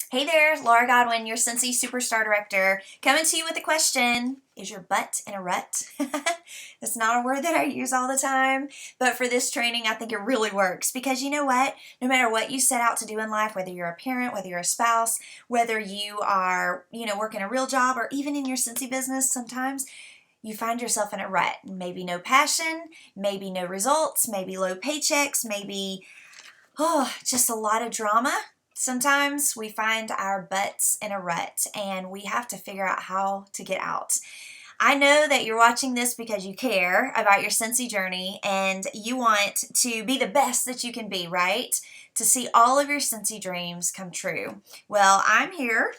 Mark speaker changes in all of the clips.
Speaker 1: Hey there, Laura Godwin, your Scentsy Superstar Director, coming to you with a question. Is your butt in a rut? That's not a word that I use all the time, but for this training, I think it really works because you know what? No matter what you set out to do in life, whether you're a parent, whether you're a spouse, whether you are, working a real job or even in your Scentsy business, sometimes you find yourself in a rut. Maybe no passion, maybe no results, maybe low paychecks, maybe just a lot of drama. Sometimes we find our butts in a rut and we have to figure out how to get out. I know that you're watching this because you care about your Scentsy journey and you want to be the best that you can be, right? To see all of your Scentsy dreams come true. Well, I'm here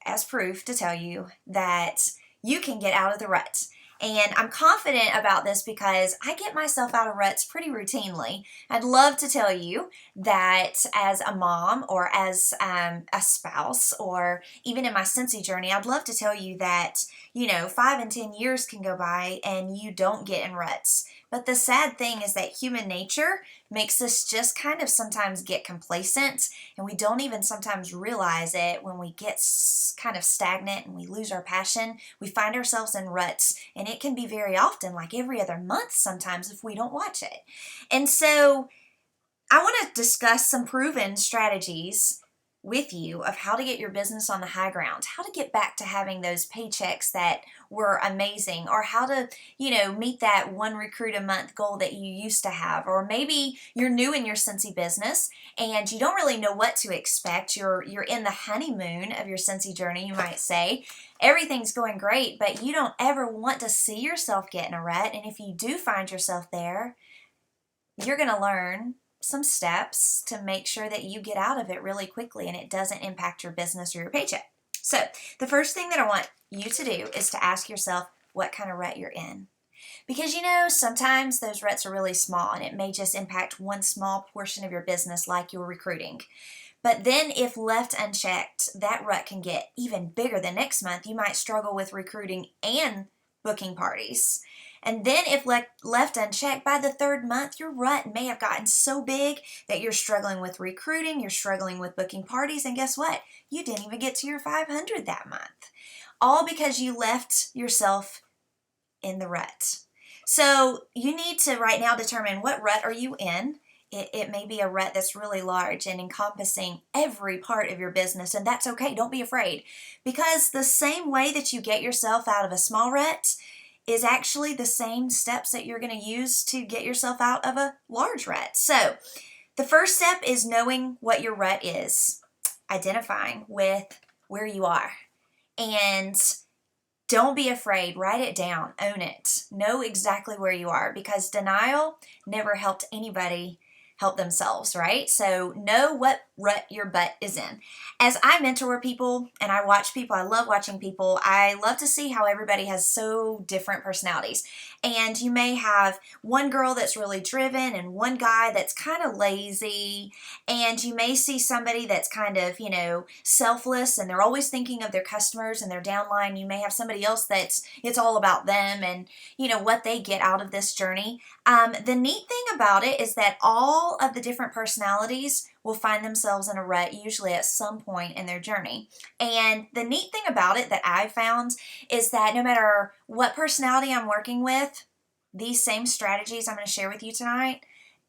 Speaker 1: as proof to tell you that you can get out of the rut. And I'm confident about this because I get myself out of ruts pretty routinely. I'd love to tell you that as a mom or as a spouse or even in my Scentsy journey, I'd love to tell you that, 5 and 10 years can go by and you don't get in ruts. But the sad thing is that human nature makes us just kind of sometimes get complacent, and we don't even sometimes realize it when we get kind of stagnant and we lose our passion. We find ourselves in ruts, and it can be very often, like every other month sometimes if we don't watch it. And so I want to discuss some proven strategies with you of how to get your business on the high ground, how to get back to having those paychecks that were amazing, or how to, meet that one recruit a month goal that you used to have. Or maybe you're new in your Scentsy business and you don't really know what to expect. You're in the honeymoon of your Scentsy journey, you might say. Everything's going great, but you don't ever want to see yourself get in a rut. And if you do find yourself there, you're going to learn some steps to make sure that you get out of it really quickly and it doesn't impact your business or your paycheck. So the first thing that I want you to do is to ask yourself what kind of rut you're in. Because sometimes those ruts are really small and it may just impact one small portion of your business like your recruiting. But then if left unchecked, that rut can get even bigger the next month. You might struggle with recruiting and booking parties. And then if left unchecked, by the third month, your rut may have gotten so big that you're struggling with recruiting, you're struggling with booking parties, and guess what? You didn't even get to your 500 that month. All because you left yourself in the rut. So you need to right now determine what rut are you in. It may be a rut that's really large and encompassing every part of your business, and that's okay. Don't be afraid, because the same way that you get yourself out of a small rut is actually the same steps that you're going to use to get yourself out of a large rut. So the first step is knowing what your rut is, identifying with where you are, and don't be afraid. Write it down, own it, know exactly where you are, because denial never helped anybody help themselves, right? So know what rut your butt is in. As I mentor people and I watch people, I love watching people. I love to see how everybody has so different personalities. And you may have one girl that's really driven and one guy that's kind of lazy. And you may see somebody that's kind of, selfless and they're always thinking of their customers and their downline. You may have somebody else it's all about them and, what they get out of this journey. The neat thing about it is that all of the different personalities will find themselves in a rut usually at some point in their journey. And the neat thing about it that I found is that no matter what personality I'm working with, these same strategies I'm going to share with you tonight,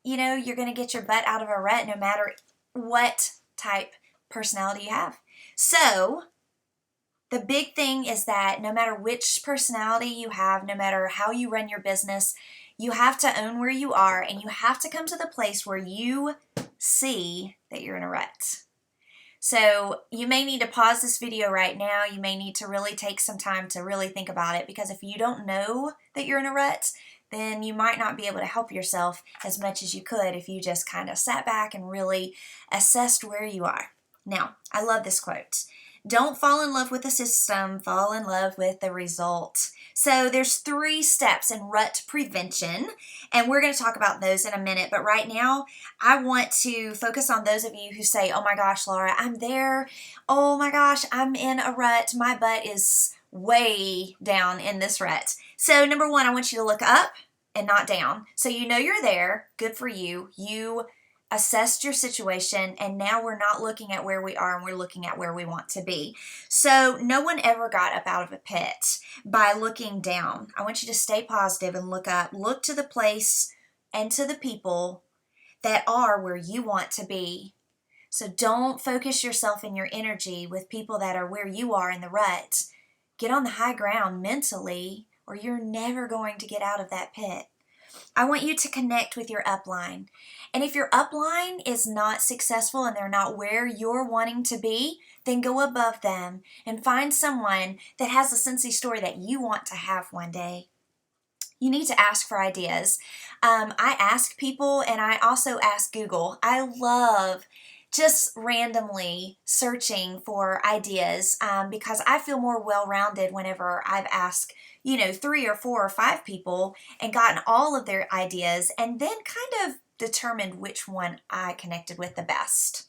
Speaker 1: you're going to get your butt out of a rut no matter what type personality you have. So the big thing is that no matter which personality you have, no matter how you run your business, you have to own where you are and you have to come to the place where you see that you're in a rut. So you may need to pause this video right now. You may need to really take some time to really think about it, because if you don't know that you're in a rut, then you might not be able to help yourself as much as you could if you just kind of sat back and really assessed where you are. Now, I love this quote. Don't fall in love with the system, fall in love with the result. So there's 3 steps in rut prevention, and we're going to talk about those in a minute. But right now, I want to focus on those of you who say, oh my gosh, Laura, I'm there. Oh my gosh, I'm in a rut. My butt is way down in this rut. So number 1, I want you to look up and not down. So you're there. Good for you. You assessed your situation, and now we're not looking at where we are and we're looking at where we want to be. So no one ever got up out of a pit by looking down. I want you to stay positive and look up. Look to the place and to the people that are where you want to be. So don't focus yourself and your energy with people that are where you are in the rut. Get on the high ground mentally, or you're never going to get out of that pit. I want you to connect with your upline. And if your upline is not successful and they're not where you're wanting to be, then go above them and find someone that has a Scentsy story that you want to have one day. You need to ask for ideas. I ask people, and I also ask Google. I love just randomly searching for ideas because I feel more well-rounded whenever I've asked 3 or 4 or 5 people and gotten all of their ideas and then kind of determined which one I connected with the best.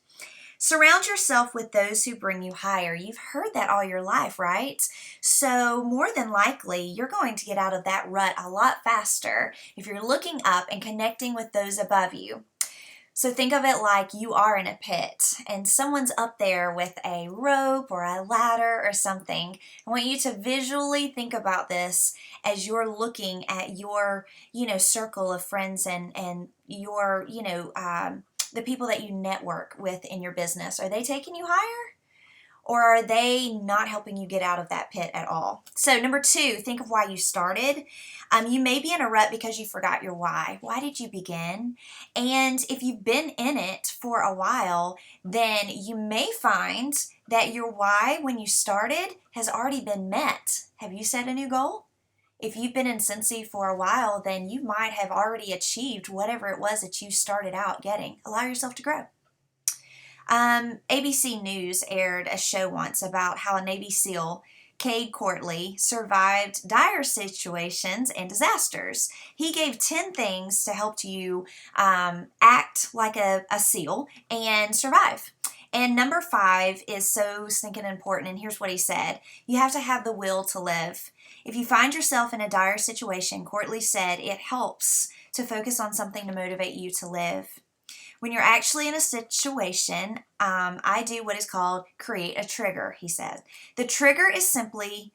Speaker 1: Surround yourself with those who bring you higher. You've heard that all your life, right? So more than likely, you're going to get out of that rut a lot faster if you're looking up and connecting with those above you. So think of it like you are in a pit and someone's up there with a rope or a ladder or something. I want you to visually think about this as you're looking at your, circle of friends and your, the people that you network with in your business. Are they taking you higher? Or are they not helping you get out of that pit at all? So number 2, think of why you started. You may be in a rut because you forgot your why. Why did you begin? And if you've been in it for a while, then you may find that your why when you started has already been met. Have you set a new goal? If you've been in Scentsy for a while, then you might have already achieved whatever it was that you started out getting. Allow yourself to grow. ABC News aired a show once about how a Navy SEAL, Cade Courtley, survived dire situations and disasters. He gave 10 things to help you act like a SEAL and survive. And number 5 is so stinking important, and here's what he said. You have to have the will to live. If you find yourself in a dire situation, Courtley said, it helps to focus on something to motivate you to live. When you're actually in a situation, I do what is called create a trigger, he said. The trigger is simply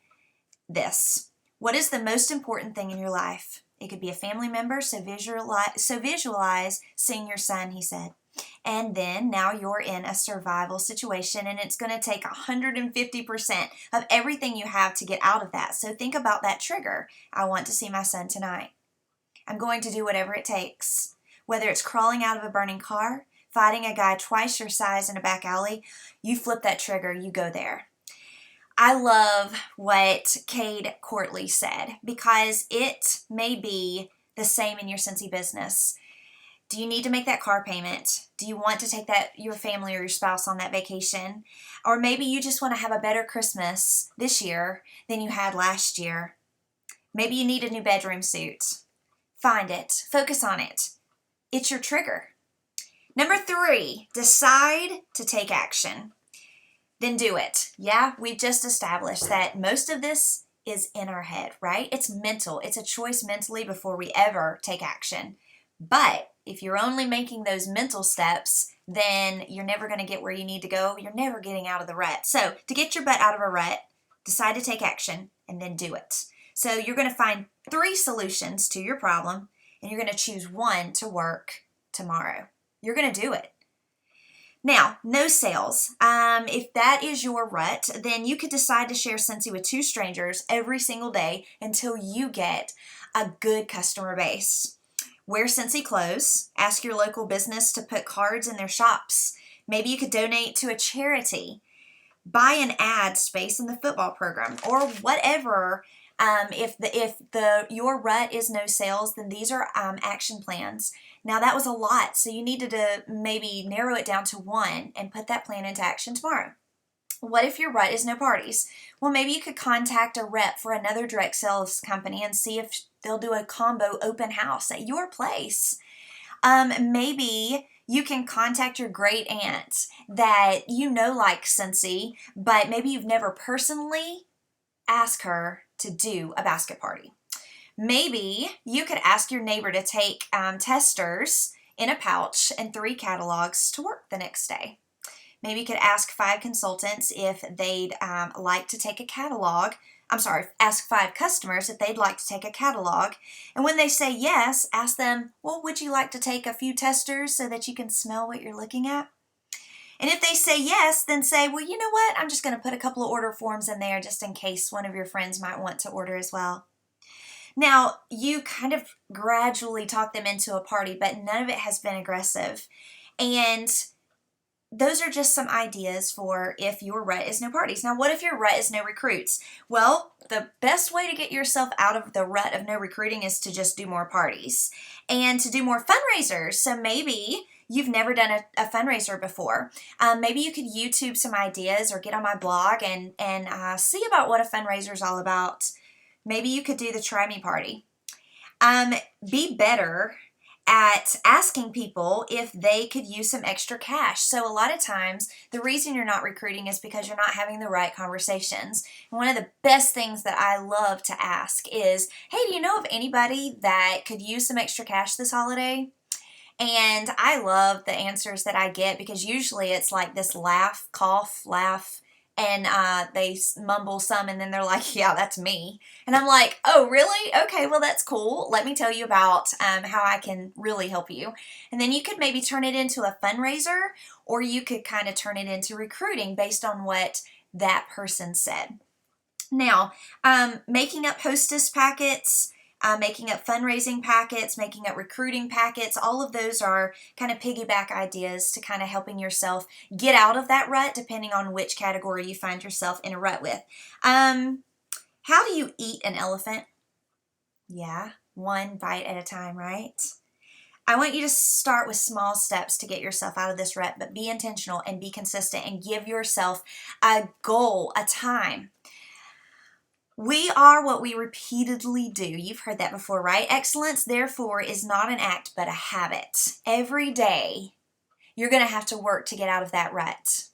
Speaker 1: this. What is the most important thing in your life? It could be a family member, so visualize seeing your son, he said. And then now you're in a survival situation, and it's going to take 150% of everything you have to get out of that. So think about that trigger. I want to see my son tonight. I'm going to do whatever it takes. Whether it's crawling out of a burning car, fighting a guy twice your size in a back alley, you flip that trigger, you go there. I love what Cade Courtley said because it may be the same in your Scentsy business. Do you need to make that car payment? Do you want to take your family or your spouse on that vacation? Or maybe you just want to have a better Christmas this year than you had last year. Maybe you need a new bedroom suit. Find it. Focus on it. It's your trigger. Number 3, decide to take action. Then do it. Yeah, we've just established that most of this is in our head, right? It's mental. It's a choice mentally before we ever take action. But if you're only making those mental steps, then you're never going to get where you need to go. You're never getting out of the rut. So to get your butt out of a rut, decide to take action and then do it. So you're going to find 3 solutions to your problem, and you're going to choose one to work tomorrow. You're going to do it. Now, no sales. If that is your rut, then you could decide to share Scentsy with 2 strangers every single day until you get a good customer base. Wear Scentsy clothes. Ask your local business to put cards in their shops. Maybe you could donate to a charity. Buy an ad space in the football program or whatever. If your rut is no sales, then these are action plans. Now that was a lot, so you needed to maybe narrow it down to 1 and put that plan into action tomorrow. What if your rut is no parties? Well, maybe you could contact a rep for another direct sales company and see if they'll do a combo open house at your place. Maybe you can contact your great aunt that likes Scentsy, but maybe you've never personally asked her to do a basket party. Maybe you could ask your neighbor to take testers in a pouch and 3 catalogs to work the next day. Maybe you could ask 5 consultants if they'd like to take a catalog. Ask 5 customers if they'd like to take a catalog. And when they say yes, ask them, well, would you like to take a few testers so that you can smell what you're looking at? And if they say yes, then say, well, you know what? I'm just going to put a couple of order forms in there just in case one of your friends might want to order as well. Now, you kind of gradually talk them into a party, but none of it has been aggressive. And those are just some ideas for if your rut is no parties. Now, what if your rut is no recruits? Well, the best way to get yourself out of the rut of no recruiting is to just do more parties and to do more fundraisers. So maybe you've never done a fundraiser before. Maybe you could YouTube some ideas or get on my blog and see about what a fundraiser is all about. Maybe you could do the Try Me Party. Be better at asking people if they could use some extra cash. So a lot of times, the reason you're not recruiting is because you're not having the right conversations. And one of the best things that I love to ask is, hey, do you know of anybody that could use some extra cash this holiday? And I love the answers that I get because usually it's like this laugh, cough, laugh, and they mumble some and then they're like, yeah, that's me. And I'm like, oh, really? Okay, well, that's cool. Let me tell you about how I can really help you. And then you could maybe turn it into a fundraiser, or you could kind of turn it into recruiting based on what that person said. Now, making up hostess packets, making up fundraising packets, making up recruiting packets, all of those are kind of piggyback ideas to kind of helping yourself get out of that rut depending on which category you find yourself in a rut with. How do you eat an elephant? Yeah, one bite at a time, right? I want you to start with small steps to get yourself out of this rut, but be intentional and be consistent and give yourself a goal, a time. We are what we repeatedly do. You've heard that before, right? Excellence, therefore, is not an act, but a habit. Every day, you're going to have to work to get out of that rut.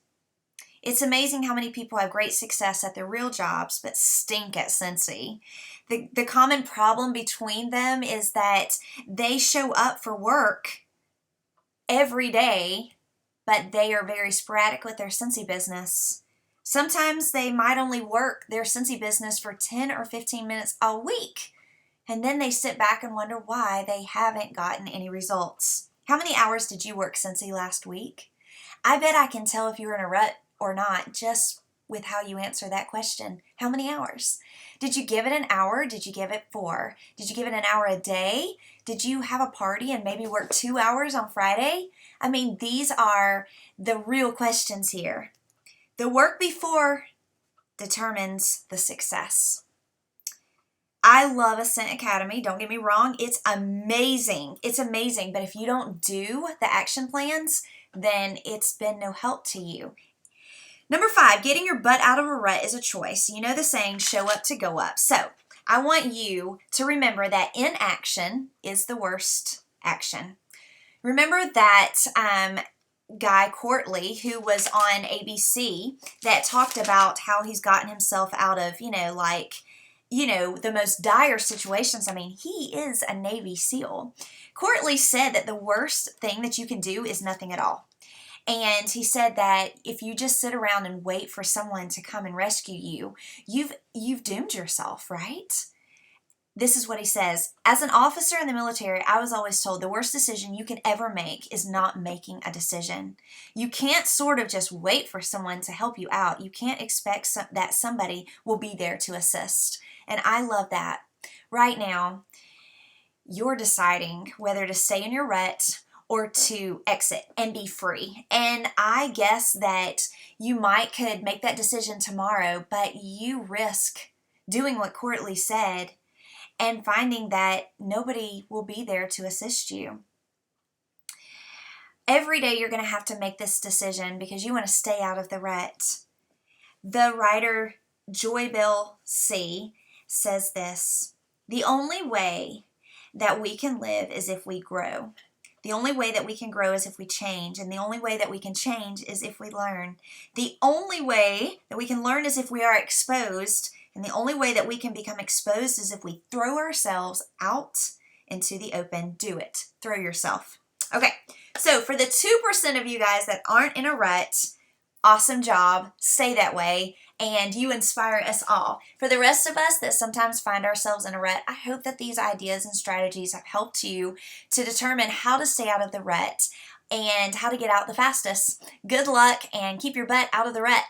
Speaker 1: It's amazing how many people have great success at their real jobs, but stink at Cincy. The common problem between them is that they show up for work every day, but they are very sporadic with their Cincy business. Sometimes they might only work their Cincy business for 10 or 15 minutes a week, and then they sit back and wonder why they haven't gotten any results. How many hours did you work Cincy last week? I bet I can tell if you're in a rut or not just with how you answer that question. How many hours? Did you give it an hour? Did you give it 4? Did you give it an hour a day? Did you have a party and maybe work 2 hours on Friday? I mean, these are the real questions here. The work before determines the success. I love Ascent Academy. Don't get me wrong. It's amazing. It's amazing. But if you don't do the action plans, then it's been no help to you. Number 5, getting your butt out of a rut is a choice. You know the saying, show up to go up. So I want you to remember that inaction is the worst action. Remember that guy Courtly who was on ABC that talked about how he's gotten himself out of, the most dire situations. I mean, he is a Navy SEAL. Courtly said that the worst thing that you can do is nothing at all. And he said that if you just sit around and wait for someone to come and rescue you, you've doomed yourself, right? This is what he says. As an officer in the military, I was always told the worst decision you can ever make is not making a decision. You can't sort of just wait for someone to help you out. You can't expect that somebody will be there to assist. And I love that. Right now, you're deciding whether to stay in your rut or to exit and be free. And I guess that you could make that decision tomorrow, but you risk doing what Courtly said and finding that nobody will be there to assist you. Every day you're going to have to make this decision because you want to stay out of the rut. The writer Joybell C. says this: the only way that we can live is if we grow. The only way that we can grow is if we change, and the only way that we can change is if we learn. The only way that we can learn is if we are exposed, and the only way that we can become exposed is if we throw ourselves out into the open. Do it. Throw yourself. Okay, so for the 2% of you guys that aren't in a rut, awesome job, stay that way, and you inspire us all. For the rest of us that sometimes find ourselves in a rut, I hope that these ideas and strategies have helped you to determine how to stay out of the rut and how to get out the fastest. Good luck and keep your butt out of the rut.